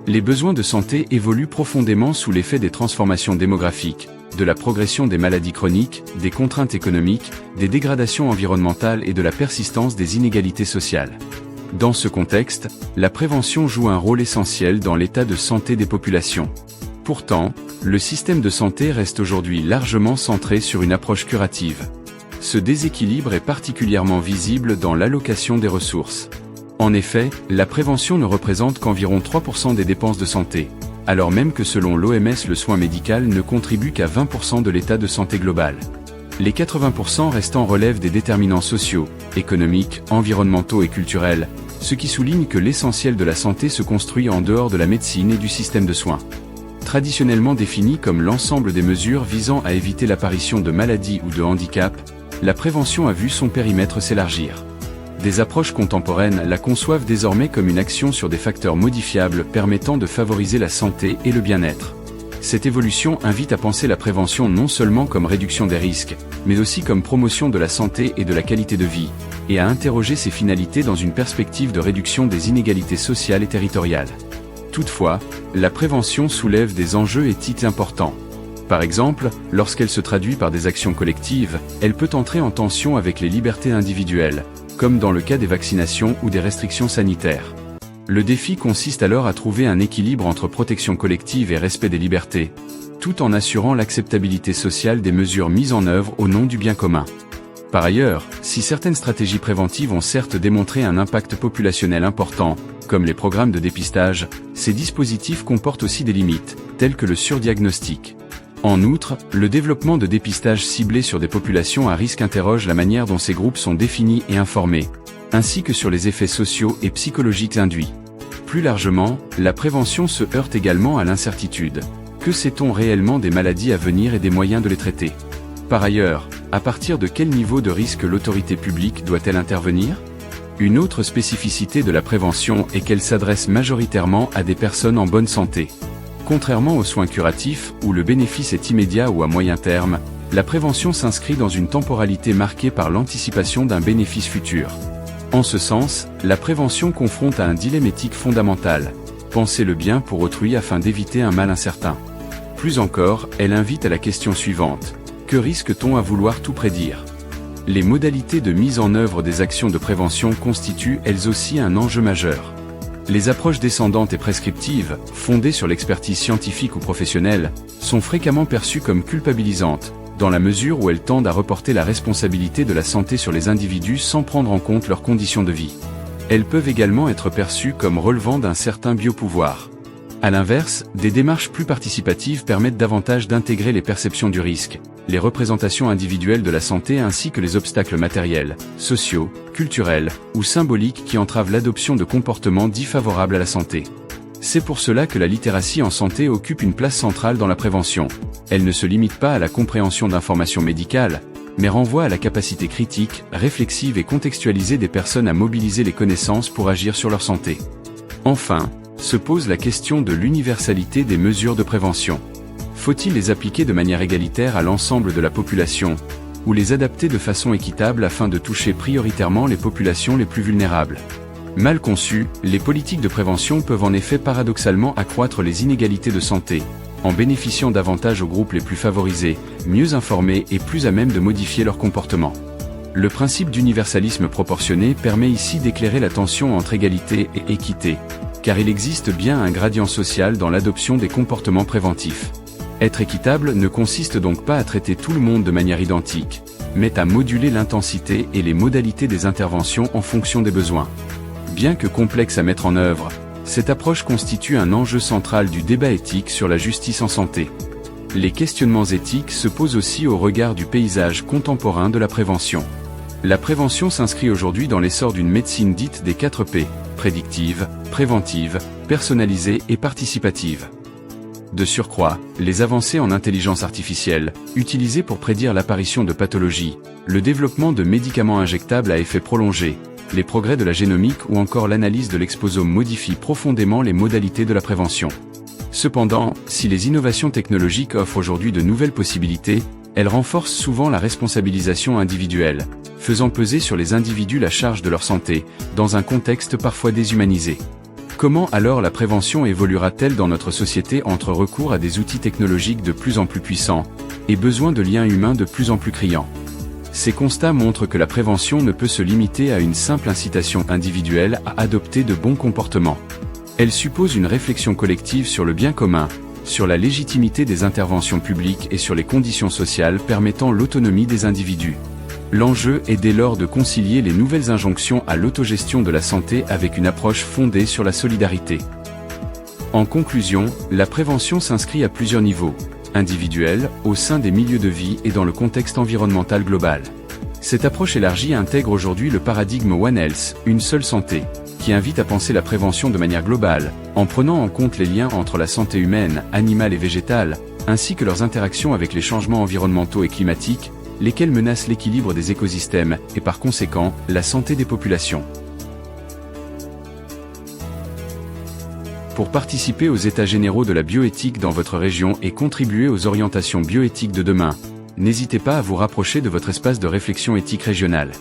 Les besoins de santé évoluent profondément sous l'effet des transformations démographiques, de la progression des maladies chroniques, des contraintes économiques, des dégradations environnementales et de la persistance des inégalités sociales. Dans ce contexte, la prévention joue un rôle essentiel dans l'état de santé des populations. Pourtant, le système de santé reste aujourd'hui largement centré sur une approche curative. Ce déséquilibre est particulièrement visible dans l'allocation des ressources. En effet, la prévention ne représente qu'environ 3% des dépenses de santé, alors même que selon l'OMS le soin médical ne contribue qu'à 20% de l'état de santé global. Les 80% restants relèvent des déterminants sociaux, économiques, environnementaux et culturels, ce qui souligne que l'essentiel de la santé se construit en dehors de la médecine et du système de soins. Traditionnellement définie comme l'ensemble des mesures visant à éviter l'apparition de maladies ou de handicaps, la prévention a vu son périmètre s'élargir. Des approches contemporaines la conçoivent désormais comme une action sur des facteurs modifiables permettant de favoriser la santé et le bien-être. Cette évolution invite à penser la prévention non seulement comme réduction des risques, mais aussi comme promotion de la santé et de la qualité de vie, et à interroger ses finalités dans une perspective de réduction des inégalités sociales et territoriales. Toutefois, la prévention soulève des enjeux éthiques importants. Par exemple, lorsqu'elle se traduit par des actions collectives, elle peut entrer en tension avec les libertés individuelles, comme dans le cas des vaccinations ou des restrictions sanitaires. Le défi consiste alors à trouver un équilibre entre protection collective et respect des libertés, tout en assurant l'acceptabilité sociale des mesures mises en œuvre au nom du bien commun. Par ailleurs, si certaines stratégies préventives ont certes démontré un impact populationnel important, comme les programmes de dépistage, ces dispositifs comportent aussi des limites, telles que le surdiagnostic. En outre, le développement de dépistage ciblé sur des populations à risque interroge la manière dont ces groupes sont définis et informés, ainsi que sur les effets sociaux et psychologiques induits. Plus largement, la prévention se heurte également à l'incertitude. Que sait-on réellement des maladies à venir et des moyens de les traiter? Par ailleurs, à partir de quel niveau de risque l'autorité publique doit-elle intervenir? Une autre spécificité de la prévention est qu'elle s'adresse majoritairement à des personnes en bonne santé. Contrairement aux soins curatifs, où le bénéfice est immédiat ou à moyen terme, la prévention s'inscrit dans une temporalité marquée par l'anticipation d'un bénéfice futur. En ce sens, la prévention confronte à un dilemme éthique fondamental: penser le bien pour autrui afin d'éviter un mal incertain. Plus encore, elle invite à la question suivante: que risque-t-on à vouloir tout prédire? Les modalités de mise en œuvre des actions de prévention constituent elles aussi un enjeu majeur. Les approches descendantes et prescriptives, fondées sur l'expertise scientifique ou professionnelle, sont fréquemment perçues comme culpabilisantes, dans la mesure où elles tendent à reporter la responsabilité de la santé sur les individus sans prendre en compte leurs conditions de vie. Elles peuvent également être perçues comme relevant d'un certain biopouvoir. À l'inverse, des démarches plus participatives permettent davantage d'intégrer les perceptions du risque, les représentations individuelles de la santé ainsi que les obstacles matériels, sociaux, culturels ou symboliques qui entravent l'adoption de comportements dits favorables à la santé. C'est pour cela que la littératie en santé occupe une place centrale dans la prévention. Elle ne se limite pas à la compréhension d'informations médicales, mais renvoie à la capacité critique, réflexive et contextualisée des personnes à mobiliser les connaissances pour agir sur leur santé. Enfin, se pose la question de l'universalité des mesures de prévention. Faut-il les appliquer de manière égalitaire à l'ensemble de la population, ou les adapter de façon équitable afin de toucher prioritairement les populations les plus vulnérables? Mal conçues, les politiques de prévention peuvent en effet paradoxalement accroître les inégalités de santé, en bénéficiant davantage aux groupes les plus favorisés, mieux informés et plus à même de modifier leur comportement. Le principe d'universalisme proportionné permet ici d'éclairer la tension entre égalité et équité, car il existe bien un gradient social dans l'adoption des comportements préventifs. Être équitable ne consiste donc pas à traiter tout le monde de manière identique, mais à moduler l'intensité et les modalités des interventions en fonction des besoins. Bien que complexe à mettre en œuvre, cette approche constitue un enjeu central du débat éthique sur la justice en santé. Les questionnements éthiques se posent aussi au regard du paysage contemporain de la prévention. La prévention s'inscrit aujourd'hui dans l'essor d'une médecine dite des 4 P, prédictive, préventive, personnalisée et participative. De surcroît, les avancées en intelligence artificielle, utilisées pour prédire l'apparition de pathologies, le développement de médicaments injectables à effet prolongé, les progrès de la génomique ou encore l'analyse de l'exposome modifient profondément les modalités de la prévention. Cependant, si les innovations technologiques offrent aujourd'hui de nouvelles possibilités, elles renforcent souvent la responsabilisation individuelle, faisant peser sur les individus la charge de leur santé, dans un contexte parfois déshumanisé. Comment alors la prévention évoluera-t-elle dans notre société entre recours à des outils technologiques de plus en plus puissants et besoin de liens humains de plus en plus criants? Ces constats montrent que la prévention ne peut se limiter à une simple incitation individuelle à adopter de bons comportements. Elle suppose une réflexion collective sur le bien commun, sur la légitimité des interventions publiques et sur les conditions sociales permettant l'autonomie des individus. L'enjeu est dès lors de concilier les nouvelles injonctions à l'autogestion de la santé avec une approche fondée sur la solidarité. En conclusion, la prévention s'inscrit à plusieurs niveaux, individuels, au sein des milieux de vie et dans le contexte environnemental global. Cette approche élargie intègre aujourd'hui le paradigme One Health, une seule santé, qui invite à penser la prévention de manière globale, en prenant en compte les liens entre la santé humaine, animale et végétale, ainsi que leurs interactions avec les changements environnementaux et climatiques, lesquels menacent l'équilibre des écosystèmes et par conséquent, la santé des populations. Pour participer aux états généraux de la bioéthique dans votre région et contribuer aux orientations bioéthiques de demain, n'hésitez pas à vous rapprocher de votre espace de réflexion éthique régionale.